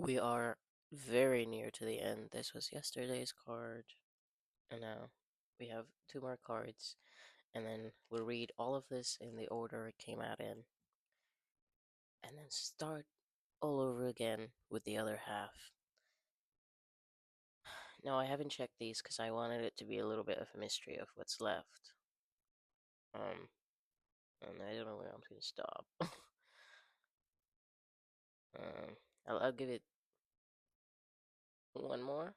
We are very near to the end. This was yesterday's card, and now we have two more cards, and then we'll read all of this in the order it came out in, and then start all over again with the other half. Now, I haven't checked these because I wanted it to be a little bit of a mystery of what's left. Um, and I don't know where I'm going to stop. um, I'll give it one more.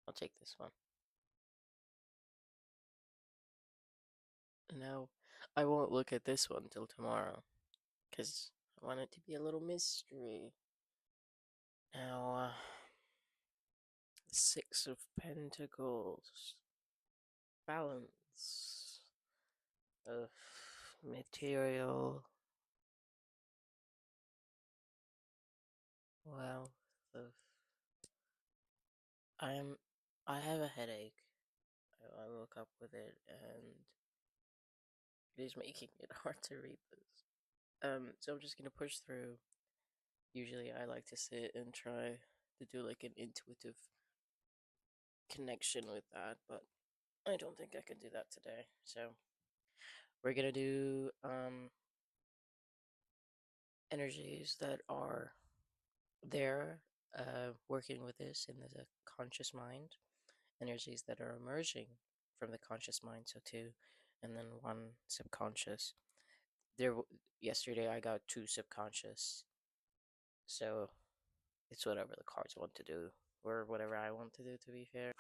I'll take this one. And now, I won't look at this one till tomorrow because I want it to be a little mystery. Now, Six of Pentacles, balance of material, wealth of. I'm. I have a headache. I woke up with it, and it is making it hard to read this. So I'm just gonna push through. Usually, I like to sit and try to do like an intuitive connection with that, but I don't think I can do that today. So we're gonna do energies that are there working with this in the conscious mind, energies that are emerging from the conscious mind, so two, and then one subconscious. There, yesterday I got two subconscious, so it's whatever the cards want to do, or whatever I want to do, to be fair.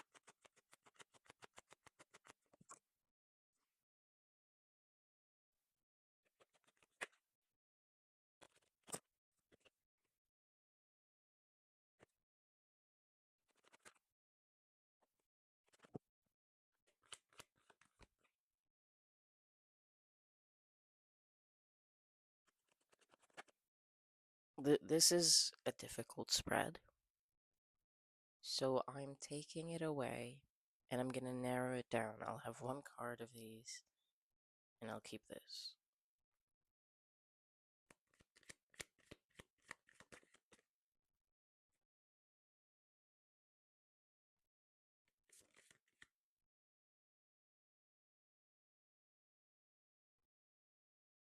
This is a difficult spread, so I'm taking it away and I'm gonna narrow it down. I'll have one card of these and I'll keep this.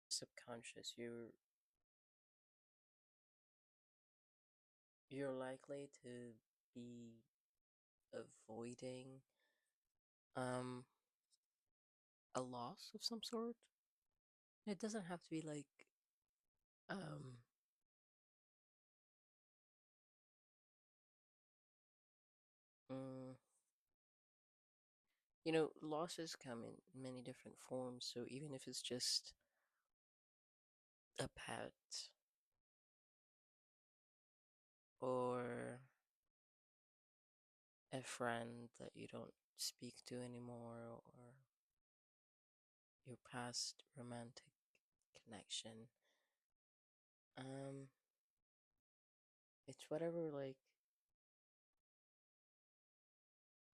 Subconscious, you're likely to be avoiding um a loss of some sort. It doesn't have to be like um mm, losses come in many different forms, so even if it's just a pet or a friend that you don't speak to anymore, or your past romantic connection, um it's whatever like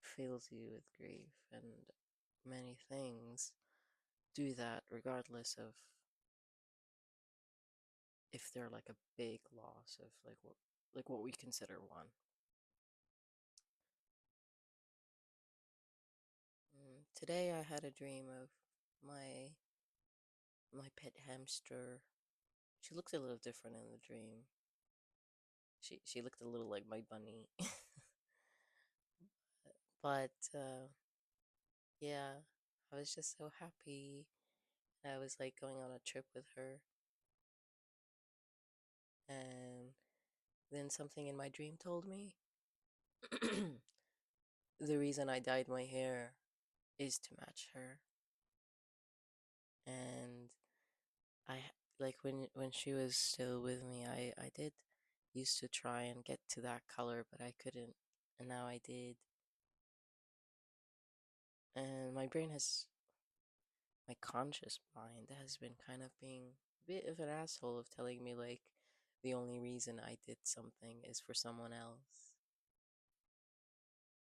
fills you with grief, and many things do that regardless of if they're like a big loss of like what we consider one. Today I had a dream of my my pet hamster. She looked a little different in the dream. She looked a little like my bunny. But yeah, I was just so happy. I was like going on a trip with her, and then something in my dream told me the reason I dyed my hair is to match her. And like when she was still with me, I did used to try and get to that color, but I couldn't, and now I did. And my conscious mind has been kind of being a bit of an asshole of telling me like the only reason I did something is for someone else.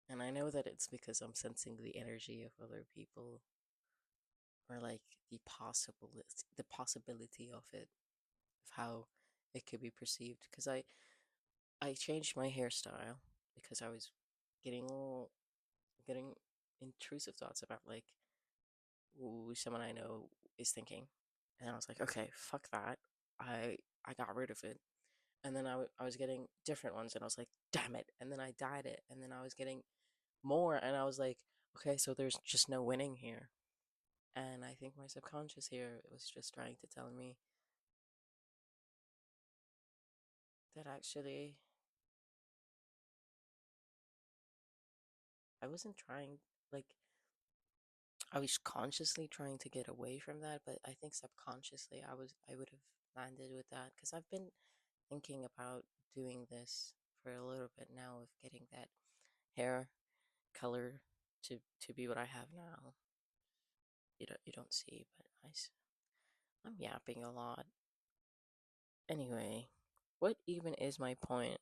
And I know that it's because I'm sensing the energy of other people, or like the possibility of it, of how it could be perceived. Because I changed my hairstyle because I was getting intrusive thoughts about like someone I know is thinking, and I was like, okay, fuck that. I got rid of it, and then I was getting different ones, and I was like, damn it, and then I dyed it, and then I was getting more, and I was like, okay, so there's just no winning here, and I think my subconscious here was just trying to tell me that actually I wasn't trying like I was consciously trying to get away from that, but I think subconsciously I would have landed with that because I've been thinking about doing this for a little bit now of getting that hair color to be what I have now. You don't see, but I'm yapping a lot. Anyway, what even is my point?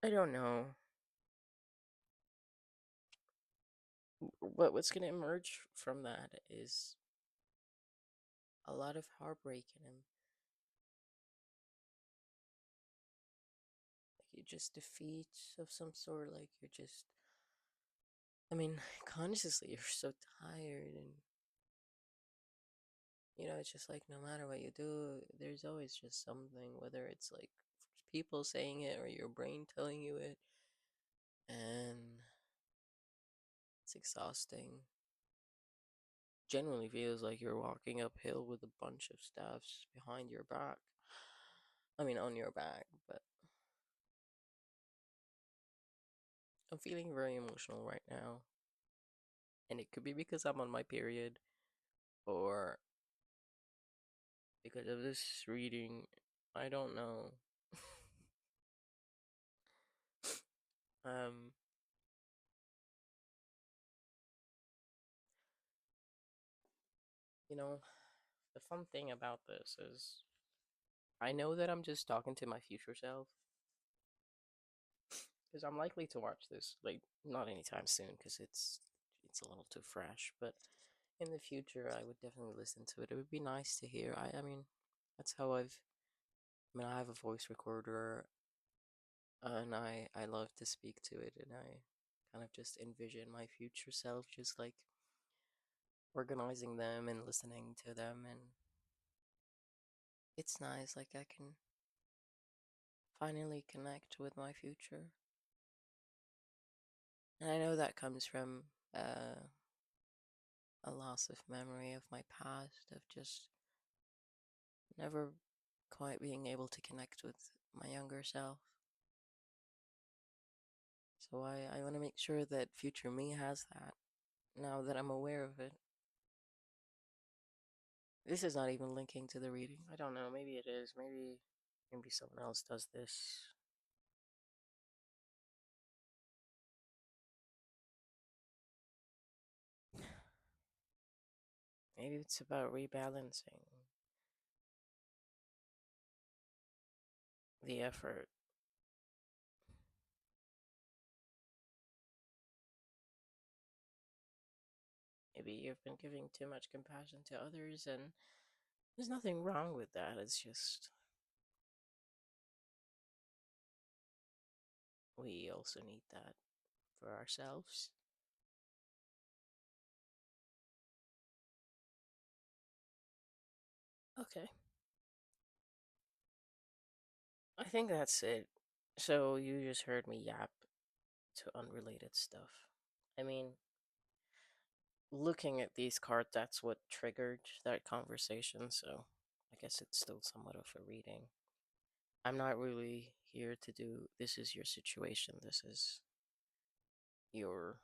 I don't know. What's gonna emerge from that is a lot of heartbreak and like you just defeat of some sort. Like you're just, I mean, consciously you're so tired and it's just like no matter what you do, there's always just something, whether it's like people saying it or your brain telling you it, and it's exhausting. Genuinely feels like you're walking uphill with a bunch of stuffs behind your back. I mean, on your back, but I'm feeling very emotional right now. And it could be because I'm on my period or because of this reading. I don't know. um, you know, the fun thing about this is I know that I'm just talking to my future self because I'm likely to watch this like not anytime soon because it's a little too fresh, but in the future I would definitely listen to it. It would be nice to hear. I mean, that's how I mean, I have a voice recorder and I love to speak to it, and I kind of just envision my future self just like organizing them and listening to them, and it's nice. Like I can finally connect with my future, and I know that comes from a loss of memory of my past, of just never quite being able to connect with my younger self. So I want to make sure that future me has that now that I'm aware of it. This is not even linking to the reading. I don't know. Maybe it is. Maybe someone else does this. Maybe it's about rebalancing the effort. Maybe you've been giving too much compassion to others, and there's nothing wrong with that. It's just we also need that for ourselves. Okay, I think that's it. So you just heard me yap to unrelated stuff. I mean, looking at these cards, that's what triggered that conversation, so I guess it's still somewhat of a reading. I'm not really here to do this is your situation, this is your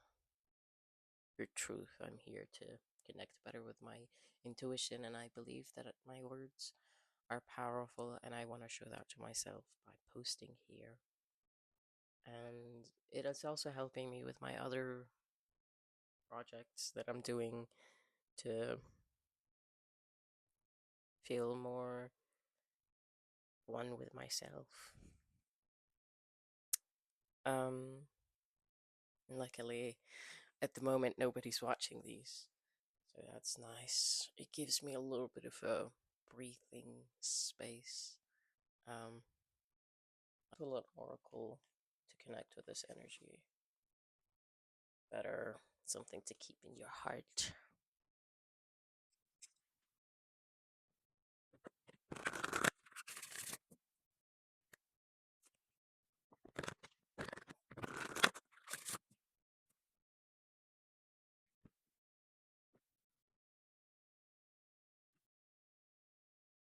your truth. I'm here to connect better with my intuition, and I believe that my words are powerful, and I want to show that to myself by posting here. And it is also helping me with my other projects that I'm doing to feel more one with myself. Um, Luckily, at the moment, nobody's watching these, so that's nice. It gives me a little bit of a breathing space. Um, pull an oracle to connect with this energy better. Something to keep in your heart.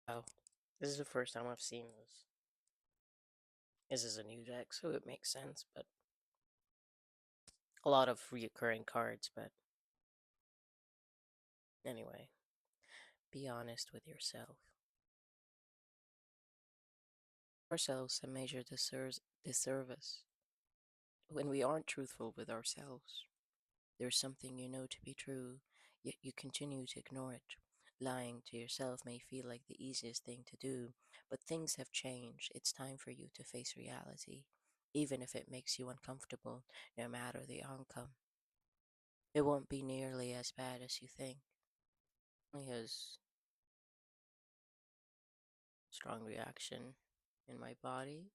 Oh, this is the first time I've seen this. This is a new deck, so it makes sense, but a lot of reoccurring cards, but anyway, be honest with yourself. Ourselves a major disservice when we aren't truthful with ourselves. There's something you know to be true, yet you continue to ignore it. Lying to yourself may feel like the easiest thing to do, but things have changed. It's time for you to face reality, even if it makes you uncomfortable, no matter the outcome. It won't be nearly as bad as you think. Because strong reaction in my body,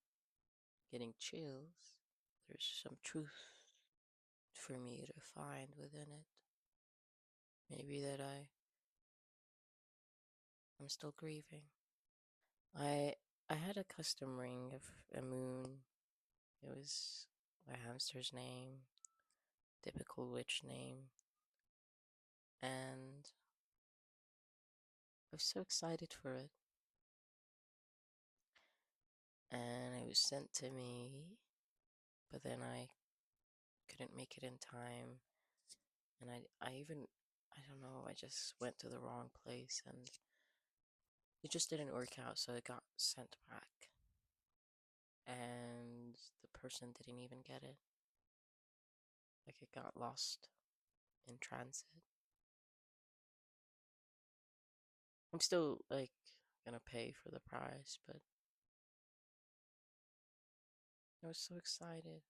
getting chills. There's some truth for me to find within it. Maybe that I'm still grieving. I I had a custom ring of a moon. It was my hamster's name, typical witch name, and I was so excited for it. And it was sent to me, but then I couldn't make it in time, and I don't know, I just went to the wrong place and it just didn't work out, so it got sent back. And the person didn't even get it. Like it got lost in transit. I'm still like gonna pay for the price, but I was so excited.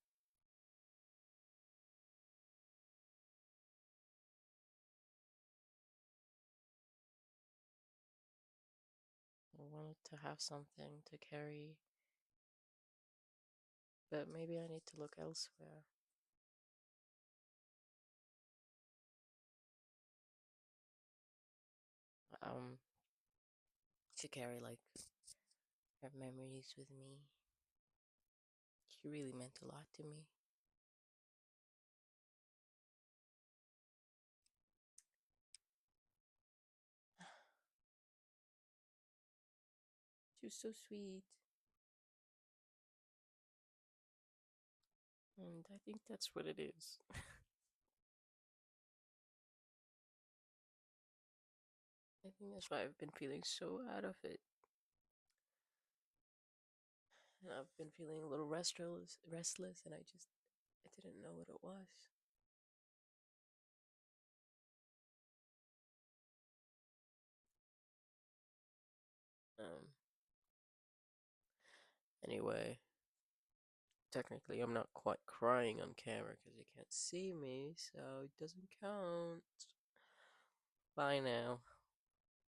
I wanted to have something to carry, but maybe I need to look elsewhere. Um, to carry like her memories with me. She really meant a lot to me. She was so sweet. And I think that's what it is. I think that's why I've been feeling so out of it. And I've been feeling a little restless, and I didn't know what it was. Um, anyway, technically, I'm not quite crying on camera because you can't see me, so it doesn't count. Bye now.